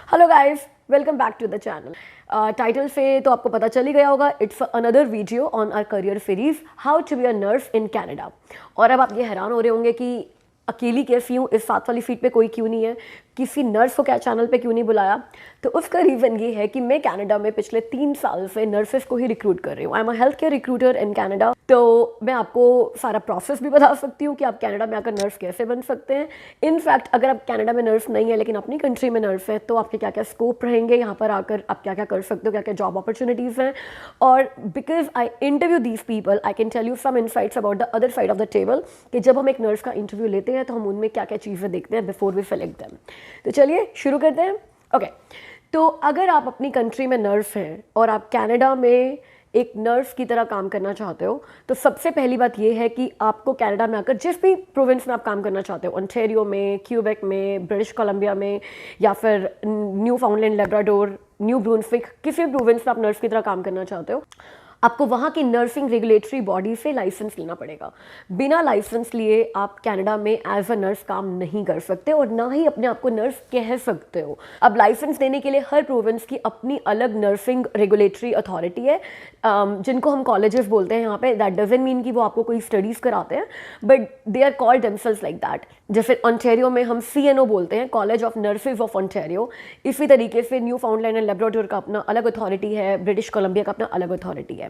Hello guys, welcome back to the channel. Title से तो आपको पता चल ही गया होगा, it's another video on our career series how to be a nurse in Canada. और अब आप ये हैरान हो रहे होंगे कि अकेली कैसी हूँ, इस साथ वाली सीट पे कोई क्यों नहीं है, किसी नर्स को क्या चैनल पे क्यों नहीं बुलाया। तो उसका रीज़न ये है कि मैं कनाडा में पिछले 3 साल से नर्सेस को ही रिक्रूट कर रही हूँ। I am a health care recruiter in Canada. तो मैं आपको सारा प्रोसेस भी बता सकती हूँ कि आप कनाडा में आकर नर्स कैसे बन सकते हैं। इनफैक्ट अगर आप कनाडा में नर्स नहीं है लेकिन अपनी कंट्री में नर्स है तो आपके क्या क्या स्कोप रहेंगे, यहाँ पर आकर आप क्या क्या कर सकते हो, क्या क्या जॉब अपॉर्चुनिटीज़ हैं। और because I interview these people I can tell you some insights about the other side of the table कि जब हम एक नर्स का इंटरव्यू लेते हैं तो हम उनमें क्या क्या चीज़ें देखते हैं बिफोर वी सेलेक्ट देम। तो चलिए शुरू करते हैं। ओके, तो अगर आप अपनी कंट्री में नर्स हैं और आप कनाडा में एक नर्स की तरह काम करना चाहते हो तो सबसे पहली बात यह है कि आपको कनाडा में आकर जिस भी प्रोविंस में आप काम करना चाहते हो, ओंटारियो में, क्यूबेक में, ब्रिटिश कोलंबिया में या फिर न्यू फाउंडलैंड, लेब्राडोर, न्यू ब्रूंसविक, किसी भी प्रोविंस में आप नर्स की तरह काम करना चाहते हो, आपको वहाँ की नर्सिंग रेगुलेटरी बॉडी से लाइसेंस लेना पड़ेगा। बिना लाइसेंस लिए आप कनाडा में एज अ नर्स काम नहीं कर सकते और ना ही अपने आप को नर्स कह सकते हो। अब लाइसेंस देने के लिए हर प्रोविंस की अपनी अलग नर्सिंग रेगुलेटरी अथॉरिटी है, जिनको हम कॉलेजेस बोलते हैं यहाँ पे। दैट डजंट मीन कि वो आपको कोई स्टडीज़ कराते हैं, but they are called themselves like that. जैसे ओंटारियो में हम CNO बोलते हैं, college of nurses of Ontario. इसी तरीके से न्यू फाउंडलैंड एंड लेब्राडोर का अपना अलग अथॉरिटी है, ब्रिटिश कोलंबिया का अपना अलग अथॉरिटी है।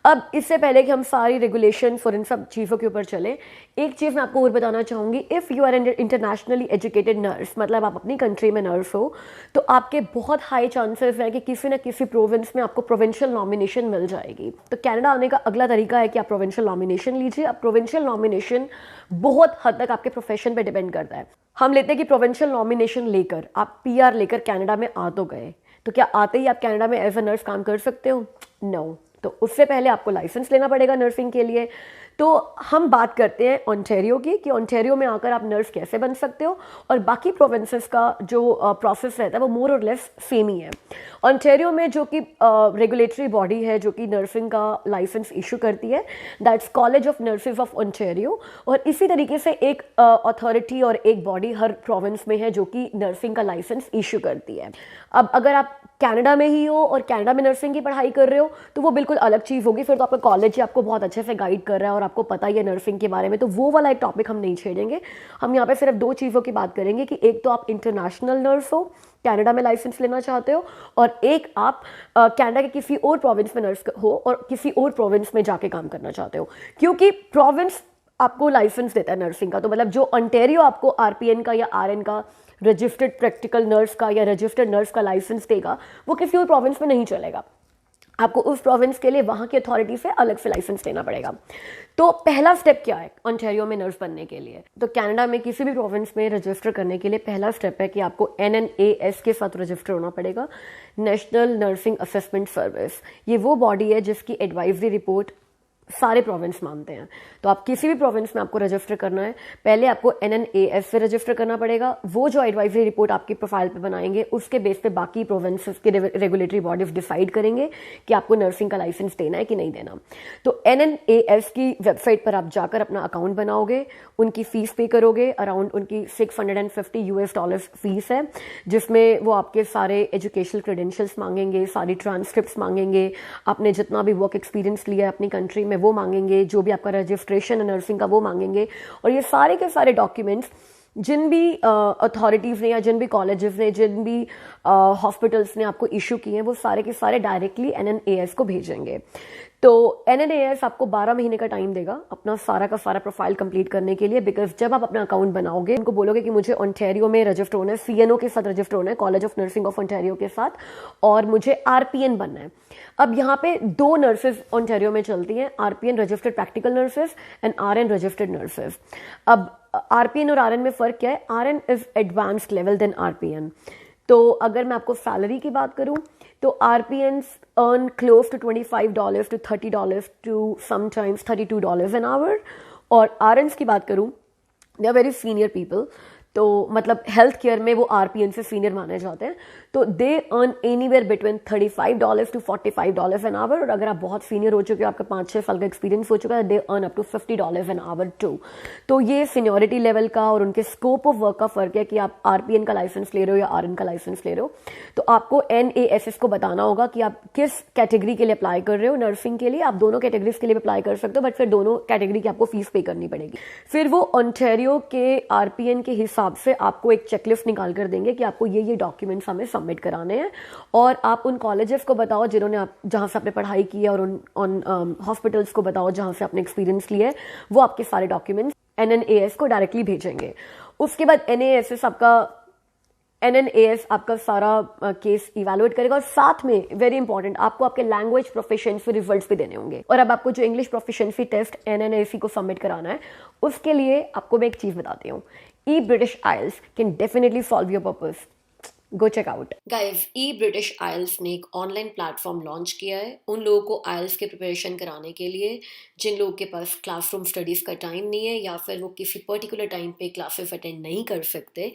अब इससे पहले कि हम सारी रेगुलेशन और इन सब चीज़ों के ऊपर चले, एक चीज़ मैं आपको और बताना चाहूँगी। If you are an internationally educated nurse, मतलब आप अपनी कंट्री में नर्स हो, तो आपके बहुत हाई चांसेस हैं कि किसी न किसी प्रोविंस में आपको प्रोविंशियल नॉमिनेशन मिल जाएगी। तो कनाडा आने का अगला तरीका है कि आप प्रोविंशियल नॉमिनेशन लीजिए। अब प्रोविंशियल नॉमिनेशन बहुत हद तक आपके प्रोफेशन पर डिपेंड करता है। हम लेते हैं कि प्रोविंशियल नॉमिनेशन लेकर आप PR लेकर कनाडा में आ तो गए, तो क्या आते ही आप कनाडा में एज अ नर्स काम कर सकते हो? नो। तो उससे पहले आपको लाइसेंस लेना पड़ेगा नर्सिंग के लिए। तो हम बात करते हैं ओंटारियो की कि ओंटारियो में आकर आप नर्स कैसे बन सकते हो, और बाकी प्रोविंसेस का जो प्रोसेस रहता है वो मोर और लेस सेम ही है। ओंटारियो में जो कि रेगुलेटरी बॉडी है जो कि नर्सिंग का लाइसेंस इशू करती है, that's college of nurses of Ontario. और इसी तरीके से एक अथॉरिटी और एक बॉडी हर प्रोविंस में है जो कि नर्सिंग का लाइसेंस इशू करती है। अब अगर आप कनाडा में ही हो और कनाडा में नर्सिंग की पढ़ाई कर रहे हो तो वो बिल्कुल अलग चीज़ होगी। फिर तो आपका कॉलेज ही आपको बहुत अच्छे से गाइड कर रहा है और आपको पता ही है नर्सिंग के बारे में, तो वो वाला एक टॉपिक हम नहीं छेड़ेंगे। हम यहाँ पे सिर्फ 2 चीज़ों की बात करेंगे कि एक तो आप इंटरनेशनल नर्स हो, कनाडा में लाइसेंस लेना चाहते हो, और एक आप कनाडा के किसी और प्रोविंस में नर्स हो और किसी और प्रोविंस में जाके काम करना चाहते हो। क्योंकि प्रोविंस आपको लाइसेंस देता है नर्सिंग का, तो मतलब जो ओंटारियो आपको RPN का या RN का, रजिस्टर्ड प्रैक्टिकल नर्स का या रजिस्टर्ड नर्स का लाइसेंस देगा, वो किसी और प्रोविंस में नहीं चलेगा। आपको उस प्रोविंस के लिए वहाँ की अथॉरिटी से अलग से लाइसेंस लेना पड़ेगा। तो पहला स्टेप क्या है ओंटारियो में नर्स बनने के लिए? तो कनाडा में किसी भी प्रोविंस में रजिस्टर करने के लिए पहला स्टेप है कि आपको NNAS के साथ रजिस्टर होना पड़ेगा, नेशनल नर्सिंग असेसमेंट सर्विस। ये वो बॉडी है जिसकी एडवाइजरी रिपोर्ट सारे प्रोविंस मानते हैं। तो आप किसी भी प्रोविंस में आपको रजिस्टर करना है, पहले आपको NNAS से रजिस्टर करना पड़ेगा। वो जो एडवाइजरी रिपोर्ट आपकी प्रोफाइल पे बनाएंगे उसके बेस पे बाकी प्रोविंसेस के रेगुलेटरी बॉडीज डिसाइड करेंगे कि आपको नर्सिंग का लाइसेंस देना है कि नहीं देना। तो NNAS की वेबसाइट पर आप जाकर अपना अकाउंट बनाओगे, उनकी फीस पे करोगे। अराउंड उनकी $650 फीस है, जिसमें वो आपके सारे एजुकेशनल क्रेडेंशियल्स मांगेंगे, सारी ट्रांसक्रिप्ट मांगेंगे, आपने जितना भी वर्क एक्सपीरियंस लिया है अपनी कंट्री में वो मांगेंगे, जो भी आपका रजिस्ट्रेशन है नर्सिंग का वो मांगेंगे। और ये सारे के सारे डॉक्यूमेंट्स जिन भी अथॉरिटीज़ ने या जिन भी कॉलेजेस ने, जिन भी हॉस्पिटल्स ने आपको इशू किए हैं, वो सारे के सारे डायरेक्टली NNAS को भेजेंगे। तो NNAS आपको 12 महीने का टाइम देगा अपना सारा का सारा प्रोफाइल कंप्लीट करने के लिए। बिकॉज जब आप अपना अकाउंट बनाओगे, उनको बोलोगे कि मुझे ओंटारियो में रजिस्टर होना है, CNO के साथ रजिस्टर होना है, college of nursing of Ontario के साथ, और मुझे RPN बनना है। अब यहाँ पे 2 नर्सेज ओंटारियो में चलती हैं, RPN registered practical nurses and RN registered nurses. अब RPN और RN में फ़र्क क्या है? RN is advanced level than RPN। तो अगर मैं आपको सैलरी की बात करूं तो RPNs earn close to $25 to $30 to sometimes $32 an hour। और RNs की बात करूं, they are very senior people, तो मतलब हेल्थ केयर में वो आरपीएन से सीनियर माने जाते हैं। तो they earn anywhere between $35 to $45 an hour, और अगर आप बहुत सीनियर हो चुके हो, आपका 5-6 साल का एक्सपीरियंस हो चुका है, they earn up to $50 an hour too. तो ये सीनियरिटी लेवल का और उनके स्कोप ऑफ वर्क का फर्क है कि आप आरपीएन का लाइसेंस ले रहे हो या आरएन का लाइसेंस ले रहे हो। तो आपको एनएएसएस को बताना होगा कि आप किस कैटेगरी के लिए अप्लाई कर रहे हो। नर्सिंग के लिए आप दोनों कैटेगरीज के लिए अप्लाई कर सकते हो, बट फिर दोनों कैटेगरी की आपको फीस पे करनी पड़ेगी। फिर वो ओंटारियो के आरपीएन के हिसाब से आपको एक चेकलिस्ट निकाल कर देंगे कि आपको ये डॉक्यूमेंट्स हमें सबमिट कराने हैं, और आप उन कॉलेजेस को बताओ जिन्होंने आप जहां से आपने पढ़ाई की है, और उन हॉस्पिटल्स को बताओ जहां से आपने एक्सपीरियंस लिया है। वो आपके सारे डॉक्यूमेंट्स एनएनएएस को डायरेक्टली भेजेंगे। उसके बाद एनएनएएस आपका सारा केस इवैल्यूएट करेगा, और साथ में वेरी इंपॉर्टेंट आपको आपके लैंग्वेज प्रोफिशिएंसी रिजल्ट्स भी देने होंगे। और अब आपको जो इंग्लिश प्रोफिशिएंसी टेस्ट एनएनएसी को सबमिट कराना है, उसके लिए आपको मैं एक चीज बताती हूँ। E British Isles can definitely solve your purpose. Go check out guys. E British Isles ने एक ऑनलाइन प्लेटफॉर्म लॉन्च किया है उन लोगों को आइल्स के प्रिपरेशन कराने के लिए जिन लोगों के पास क्लासरूम स्टडीज़ का टाइम नहीं है, या फिर वो किसी पर्टिकुलर टाइम पे क्लासेस अटेंड नहीं कर सकते।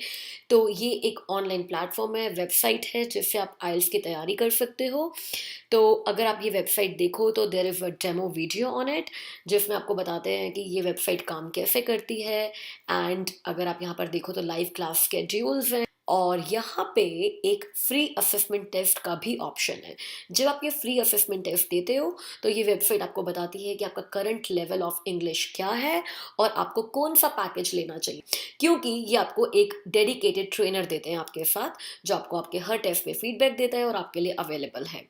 तो ये एक ऑनलाइन प्लेटफॉर्म है, वेबसाइट है, जिससे आप आइल्स की तैयारी कर सकते हो। तो अगर आप ये वेबसाइट देखो तो there is a demo video on it, जिसमें आपको बताते हैं कि ये वेबसाइट काम कैसे करती है। एंड अगर आप यहाँ पर देखो तो लाइव क्लास स्केड्यूल्स हैं, और यहाँ पे एक फ्री असेसमेंट टेस्ट का भी ऑप्शन है। जब आप ये फ्री असेसमेंट टेस्ट देते हो तो ये वेबसाइट आपको बताती है कि आपका करंट लेवल ऑफ इंग्लिश क्या है और आपको कौन सा पैकेज लेना चाहिए, क्योंकि ये आपको एक डेडिकेटेड ट्रेनर देते हैं आपके साथ, जो आपको आपके हर टेस्ट में फीडबैक देता है और आपके लिए अवेलेबल है।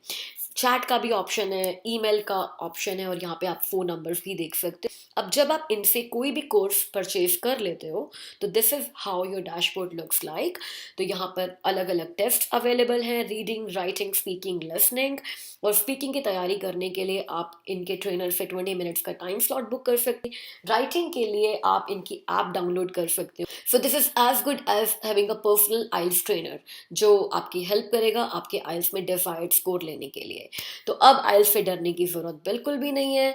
चैट का भी ऑप्शन है, ईमेल का ऑप्शन है, और यहाँ पे आप फ़ोन नंबर्स भी देख सकते हो। अब जब आप इनसे कोई भी कोर्स परचेज कर लेते हो तो this is how your dashboard looks like. तो यहाँ पर अलग अलग टेस्ट अवेलेबल हैं, रीडिंग, राइटिंग, स्पीकिंग, लिसनिंग। और स्पीकिंग की तैयारी करने के लिए आप इनके ट्रेनर से 20 मिनट्स का टाइम स्लॉट बुक कर सकते हैं। राइटिंग के लिए आप इनकी ऐप डाउनलोड कर सकते हो। So this is as good as having a personal IELTS trainer, जो आपकी हेल्प करेगा आपके आइल्स में डिजायर्ड स्कोर लेने के लिए। तो अब आइल्स से डरने की जरूरत बिल्कुल भी नहीं है।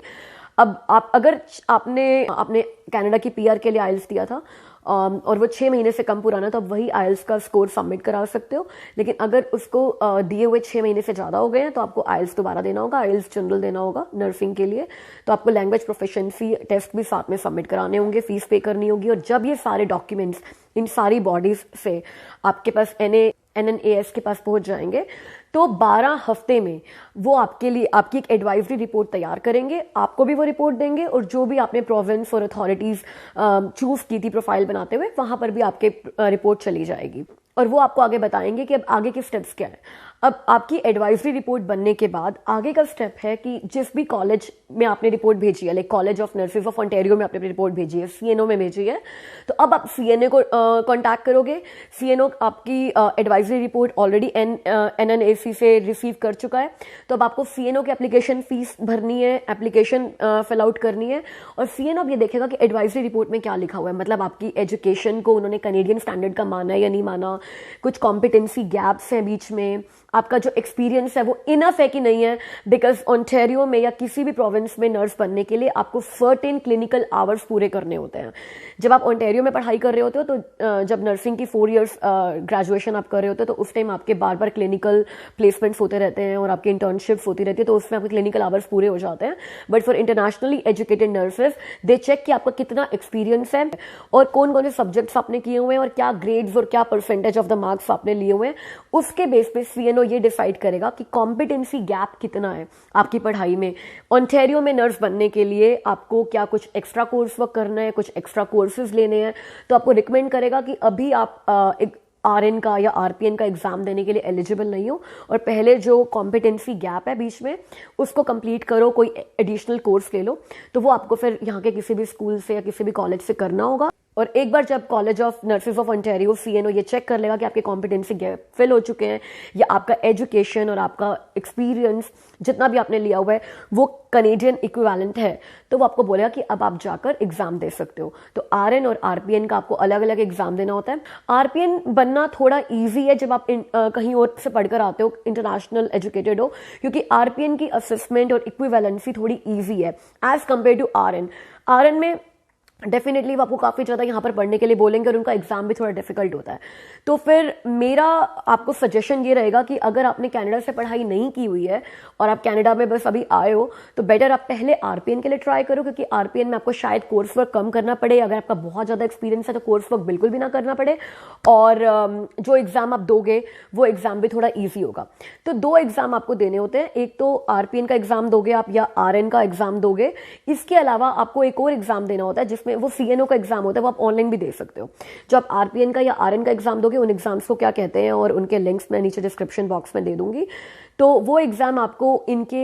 अब अगर आपने कनाडा की पीआर के लिए आइल्स दिया था और वो 6 महीने से कम पुराना, तो अब वही आइल्स का स्कोर सबमिट करा सकते हो। लेकिन अगर उसको दिए हुए 6 महीने से ज़्यादा हो गए हैं तो आपको आइल्स दोबारा देना होगा, आइल्स जनरल देना होगा नर्सिंग के लिए। तो आपको लैंग्वेज प्रोफिशिएंसी टेस्ट भी साथ में सबमिट कराने होंगे, फीस पे करनी होगी। और जब ये सारे डॉक्यूमेंट्स इन सारी बॉडीज से आपके पास एनएनएएस के पास पहुंच जाएंगे, तो 12 हफ्ते में वो आपके लिए आपकी एक एडवाइजरी रिपोर्ट तैयार करेंगे, आपको भी वो रिपोर्ट देंगे, और जो भी आपने प्रोविंस और अथॉरिटीज़ चूज़ की थी प्रोफाइल बनाते हुए, वहाँ पर भी आपके रिपोर्ट चली जाएगी। और वो आपको आगे बताएंगे कि अब आगे के स्टेप्स क्या है। अब आपकी एडवाइजरी रिपोर्ट बनने के बाद आगे का स्टेप है कि जिस भी कॉलेज में आपने रिपोर्ट भेजी है, like college of nurses of Ontario में आपने रिपोर्ट भेजी है, सीएनओ में भेजी है, तो अब आप सीएनओ को कांटेक्ट करोगे। सीएनओ आपकी एडवाइजरी रिपोर्ट ऑलरेडी एनएनएसी से रिसीव कर चुका है, तो अब आपको सीएनओ की एप्लीकेशन फीस भरनी है, एप्लीकेशन फिल आउट करनी है। और सीएनओ अब ये देखेगा कि एडवाइजरी रिपोर्ट में क्या लिखा हुआ है, मतलब आपकी एजुकेशन को उन्होंने कैनेडियन स्टैंडर्ड का माना है या नहीं माना, कुछ कॉम्पिटेंसी गैप्स हैं बीच में, आपका जो एक्सपीरियंस है वो इनफ है कि नहीं है। बिकॉज ओंटारियो में या किसी भी प्रोविंस में नर्स बनने के लिए आपको सर्टेन क्लिनिकल आवर्स पूरे करने होते हैं। जब आप ओंटारियो में पढ़ाई कर रहे होते हो तो जब नर्सिंग की 4 इयर्स ग्रेजुएशन आप कर रहे होते हो, तो उस टाइम आपके बार बार क्लिनिकल प्लेसमेंट्स होते रहते हैं और आपकी इंटर्नशिप्स होती रहती है, तो उसमें आपके क्लिनिकल आवर्स पूरे हो जाते हैं। But for internationally educated nurses they check कि आपका कितना एक्सपीरियंस है और कौन कौन से सब्जेक्ट्स आपने किए हुए हैं और क्या ग्रेड्स और क्या परसेंटेज ऑफ द मार्क्स आपने लिए हुए हैं। उसके बेस पे सीएनओ ये डिसाइड करेगा कि कॉम्पिटेंसी गैप कितना है आपकी पढ़ाई में। ओंटारियो में नर्स बनने के लिए आपको क्या कुछ एक्स्ट्रा कोर्स वर्क करना है, कुछ एक्स्ट्रा कोर्सेज लेने हैं, तो आपको रिकमेंड करेगा कि अभी आप एक आरएन का या आरपीएन का एग्जाम देने के लिए एलिजिबल नहीं हो, और पहले जो कॉम्पिटेंसी गैप है बीच में उसको कंप्लीट करो, कोई एडिशनल कोर्स ले लो। तो वो आपको फिर यहाँ के किसी भी स्कूल से या किसी भी कॉलेज से करना होगा। और एक बार जब college of nurses of Ontario CNO ये चेक कर लेगा कि आपके कॉम्पिटेंसी गैप फिल हो चुके हैं या आपका एजुकेशन और आपका एक्सपीरियंस जितना भी आपने लिया हुआ है वो कनेडियन इक्विवेलेंट है, तो वो आपको बोलेगा कि अब आप जाकर एग्जाम दे सकते हो। तो आरएन और आरपीएन का आपको अलग अलग एग्जाम देना होता है। आरपीएन बनना थोड़ा ईजी है जब आप कहीं और से पढ़कर आते हो, इंटरनेशनल एजुकेटेड हो, क्योंकि आरपीएन की असेसमेंट और इक्विवेलेंसी थोड़ी ईजी है as compare to RN. RN में डेफिनेटली वो आपको काफ़ी ज़्यादा यहाँ पर पढ़ने के लिए बोलेंगे और उनका एग्ज़ाम भी थोड़ा डिफिकल्ट होता है। तो फिर मेरा आपको सजेशन ये रहेगा कि अगर आपने कनाडा से पढ़ाई नहीं की हुई है और आप कनाडा में बस अभी आए हो, तो बेटर आप पहले आरपीएन के लिए ट्राई करो, क्योंकि आरपीएन में आपको शायद कोर्स वर्क कम करना पड़े। अगर आपका बहुत ज़्यादा एक्सपीरियंस है तो कोर्स वर्क बिल्कुल भी ना करना पड़े, और जो एग्ज़ाम आप दोगे वो एग्ज़ाम भी थोड़ा ईजी होगा। तो 2 एग्ज़ाम आपको देने होते हैं, एक तो आरपीएन का एग्ज़ाम दोगे आप या आरएन का एग्ज़ाम दोगे। इसके अलावा आपको एक और एग्ज़ाम देना होता है जिसमें वो सीएनओ का एग्जाम होता है, वो आप ऑनलाइन भी दे सकते हो। जो आप आरपीएन का या आरएन का एग्जाम दोगे, उन एग्जाम्स को क्या कहते हैं और उनके लिंक्स मैं नीचे डिस्क्रिप्शन बॉक्स में दे दूंगी। तो वो एग्जाम आपको इनके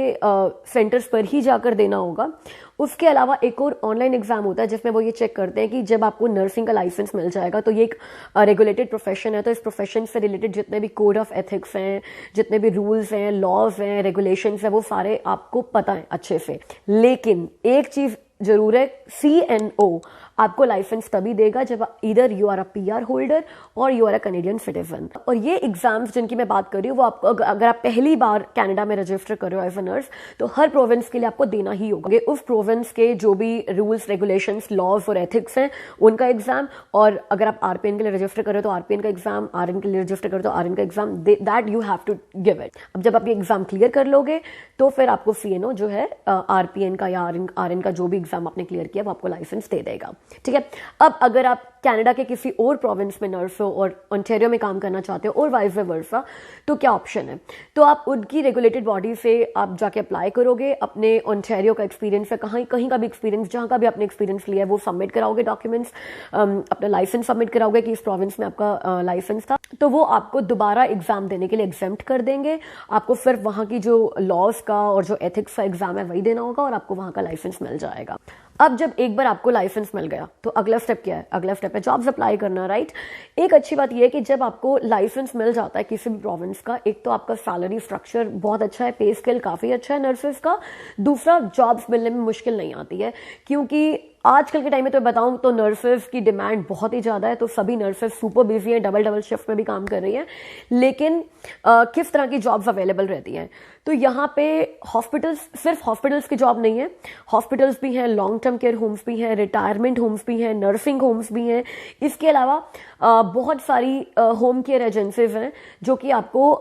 सेंटर्स पर ही जाकर देना होगा। उसके अलावा एक और ऑनलाइन एग्जाम होता है जिसमें वो ये चेक करते हैं कि जब आपको नर्सिंग का लाइसेंस मिल जाएगा, तो ये एक रेगुलेटेड प्रोफेशन है, तो इस प्रोफेशन से रिलेटेड जितने भी कोड ऑफ एथिक्स हैं, जितने भी रूल्स हैं, लॉज हैं, रेगुलेशंस हैं, वो सारे आपको पता है अच्छे से। लेकिन एक चीज जरूर है, CNO आपको लाइसेंस तभी देगा जब इधर you are a PR holder और you are a Canadian citizen. और ये एग्जाम्स जिनकी मैं बात कर रही हूँ, वो आपको अगर आप पहली बार कनाडा में रजिस्टर कर रहे हो एज अ नर्स, तो हर प्रोविंस के लिए आपको देना ही होगा। उस प्रोविंस के जो भी रूल्स, रेगुलेशंस, लॉज और एथिक्स हैं उनका एग्जाम, और अगर आप आरपीएन के लिए रजिस्टर कर रहे हो तो आरपीएन का एग्जाम, आरएन के लिए रजिस्टर कर रहे हो तो आरएन का exam, that you have to give it. अब जब आप ये एग्जाम क्लियर कर लोगे तो फिर आपको CNO जो है आरपीएन का या आरएन का जो भी एग्जाम आपने क्लियर किया वो आपको लाइसेंस दे देगा। ठीक है। अब अगर आप कनाडा के किसी और प्रोविंस में नर्स हो और ओंटारियो में काम करना चाहते हो और वाइस वर्सा, तो क्या ऑप्शन है? तो आप उनकी रेगुलेटेड बॉडी से आप जाके अप्लाई करोगे, अपने ओंटारियो का एक्सपीरियंस है, कहीं का भी एक्सपीरियंस, जहां का भी आपने एक्सपीरियंस लिया है वो सबमिट कराओगे, डॉक्यूमेंट्स, अपना लाइसेंस सबमिट कराओगे कि इस प्रोविंस में आपका लाइसेंस था, तो वो आपको दोबारा एग्जाम देने के लिए एग्जेम्प्ट कर देंगे। आपको सिर्फ वहां की जो लॉज का और जो एथिक्स का एग्जाम है वही देना होगा और आपको वहां का लाइसेंस मिल जाएगा। अब जब एक बार आपको लाइसेंस मिल गया तो अगला स्टेप क्या है? अगला स्टेप है जॉब्स अप्लाई करना, राइट। एक अच्छी बात यह है कि जब आपको लाइसेंस मिल जाता है किसी भी प्रोविंस का, एक तो आपका सैलरी स्ट्रक्चर बहुत अच्छा है, पे स्केल काफी अच्छा है नर्सेस का। दूसरा, जॉब्स मिलने में मुश्किल नहीं आती है, क्योंकि आजकल के टाइम में तो बताऊं तो नर्सेस की डिमांड बहुत ही ज्यादा है, तो सभी नर्सेस सुपर बिजी हैं, डबल शिफ्ट में भी काम कर रही हैं। लेकिन किस तरह की जॉब्स अवेलेबल रहती हैं? तो यहाँ पे हॉस्पिटल्स, सिर्फ हॉस्पिटल्स की जॉब नहीं है, हॉस्पिटल्स भी हैं, लॉन्ग टर्म केयर होम्स भी हैं, रिटायरमेंट होम्स भी हैं, नर्सिंग होम्स भी हैं। इसके अलावा बहुत सारी होम केयर एजेंसीज हैं जो कि आपको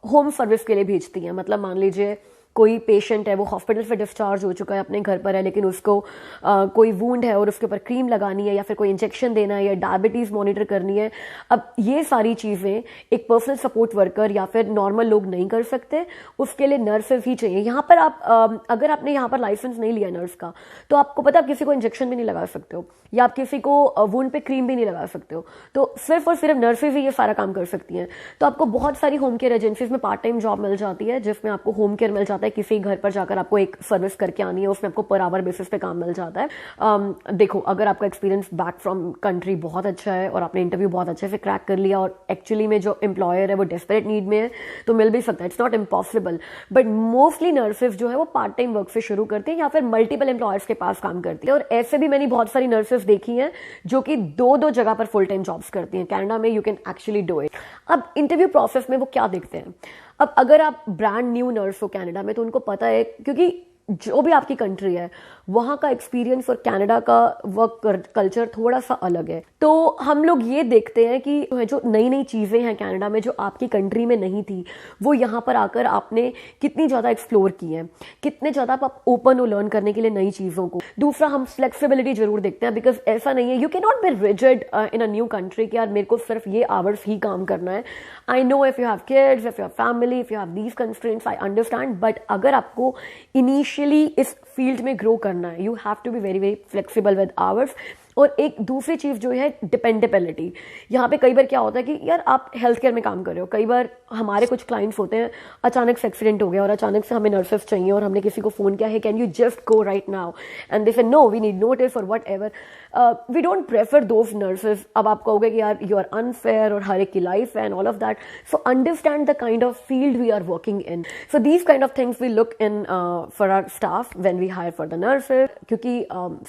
होम सर्विस के लिए भेजती हैं। मतलब मान लीजिए कोई पेशेंट है, वो हॉस्पिटल से डिस्चार्ज हो चुका है, अपने घर पर है, लेकिन उसको कोई वूंड है और उसके ऊपर क्रीम लगानी है या फिर कोई इंजेक्शन देना है या डायबिटीज मॉनिटर करनी है। अब ये सारी चीजें एक पर्सनल सपोर्ट वर्कर या फिर नॉर्मल लोग नहीं कर सकते, उसके लिए नर्सेज ही चाहिए। यहाँ पर आप अगर आपने यहाँ पर लाइसेंस नहीं लिया नर्स का, तो आपको पता आप किसी को इंजेक्शन भी नहीं लगा सकते हो या आप किसी को वूंड पे क्रीम भी नहीं लगा सकते हो। तो सिर्फ और सिर्फ नर्सेज ही ये सारा काम कर सकती हैं। तो आपको बहुत सारी होम केयर एजेंसीज में पार्ट टाइम जॉब मिल जाती है, जिसमें आपको होम केयर मिल जाता है, किसी घर पर जाकर आपको एक सर्विस करके आनी है, उसमें आपको पर आवर बेसिस पे काम मिल जाता है। देखो, अगर आपका एक्सपीरियंस बैक फ्रॉम कंट्री बहुत अच्छा है और आपने इंटरव्यू बहुत अच्छे से क्रैक कर लिया और एक्चुअली में जो एम्प्लॉयर है वो डेस्परेट नीड में है, तो मिल भी सकता है, it's not impossible. But mostly nurses जो है वो पार्ट टाइम वर्क से शुरू करती है या फिर मल्टीपल एम्प्लॉयर्स के पास काम करती है। और ऐसे भी मैंने बहुत सारी नर्सेज देखी हैं जो कि 2-2 जगह पर फुल टाइम जॉब्स करती हैं। कनाडा में you can actually do it. अब इंटरव्यू प्रोसेस में वो क्या देखते हैं? अब अगर आप ब्रांड न्यू नर्स हो कनाडा में, तो उनको पता है, क्योंकि जो भी आपकी कंट्री है वहाँ का एक्सपीरियंस और कनाडा का वर्क कल्चर थोड़ा सा अलग है। तो हम लोग ये देखते हैं कि जो नई नई चीज़ें हैं कनाडा में जो आपकी कंट्री में नहीं थी, वो यहाँ पर आकर आपने कितनी ज़्यादा एक्सप्लोर की है, कितने ज़्यादा आप ओपन हो लर्न करने के लिए नई चीज़ों को। दूसरा, हम फ्लेक्सिबिलिटी जरूर देखते हैं, बिकॉज ऐसा नहीं है, you can not be rigid in a new country कि यार मेरे को सिर्फ ये आवर्स ही काम करना है। I know if you have kids, if you have family, if you have these constraints, I understand. But अगर आपको इनिशियली इस फील्ड में ग्रो करना है, you have to be very very flexible with hours. और एक दूसरी चीज़ जो है डिपेंडेबिलिटी। यहाँ पे कई बार क्या होता है कि यार आप हेल्थ केयर में काम कर रहे हो, कई बार हमारे कुछ क्लाइंट्स होते हैं, अचानक से एक्सीडेंट हो गया और अचानक से हमें नर्सेस चाहिए और हमने किसी को फ़ोन किया है, can you just go right now, and they say no we need notice और whatever. We don't prefer those nurses. अब आप कहोगे कि यार यू आर अनफेयर और हर एक की लाइफ है and all of that. So understand the kind of field we are working in. So these kind of things we look in for our staff when we hire for the nurses. क्योंकि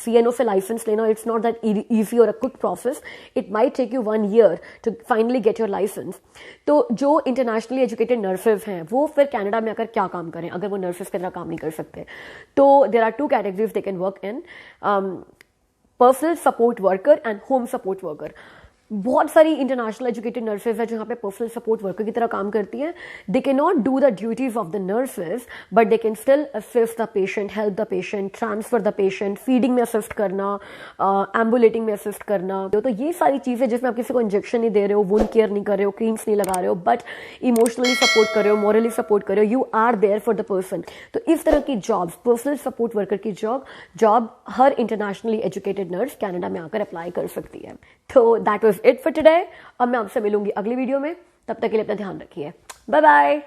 CNO से license लेना, it's not that easy और quick process. It might take you 1 year to finally get your license. तो जो internationally educated nurses हैं वो फिर Canada में आकर क्या काम करें अगर वो नर्सेज की तरह काम नहीं कर सकते? तो there are 2 categories they can work in. Personal support worker and home support worker. बहुत सारी इंटरनेशनल एजुकेटेड नर्सेज है जो यहाँ पे पर्सनल सपोर्ट वर्कर की तरह काम करती हैं। They can not do the duties of the nurses but they can still assist the patient, help the patient, transfer the patient, feeding में असिस्ट करना, एम्बुलेटिंग में असिस्ट करना। तो ये सारी चीज़ें जिसमें आप किसी को इंजेक्शन नहीं दे रहे हो, वुंड केयर नहीं कर रहे हो, क्रीम्स नहीं लगा रहे हो, बट इमोशनली सपोर्ट कर रहे हो, मॉरली सपोर्ट कर रहे हो, you are there for the person. तो इस तरह की जॉब्स, पर्सनल सपोर्ट वर्कर की जॉब हर इंटरनेशनली एजुकेटेड नर्स कनाडा में आकर अप्लाई कर सकती है। तो that was it for today. अब मैं आपसे मिलूंगी अगली वीडियो में, तब तक के लिए अपना ध्यान रखिए। Bye bye.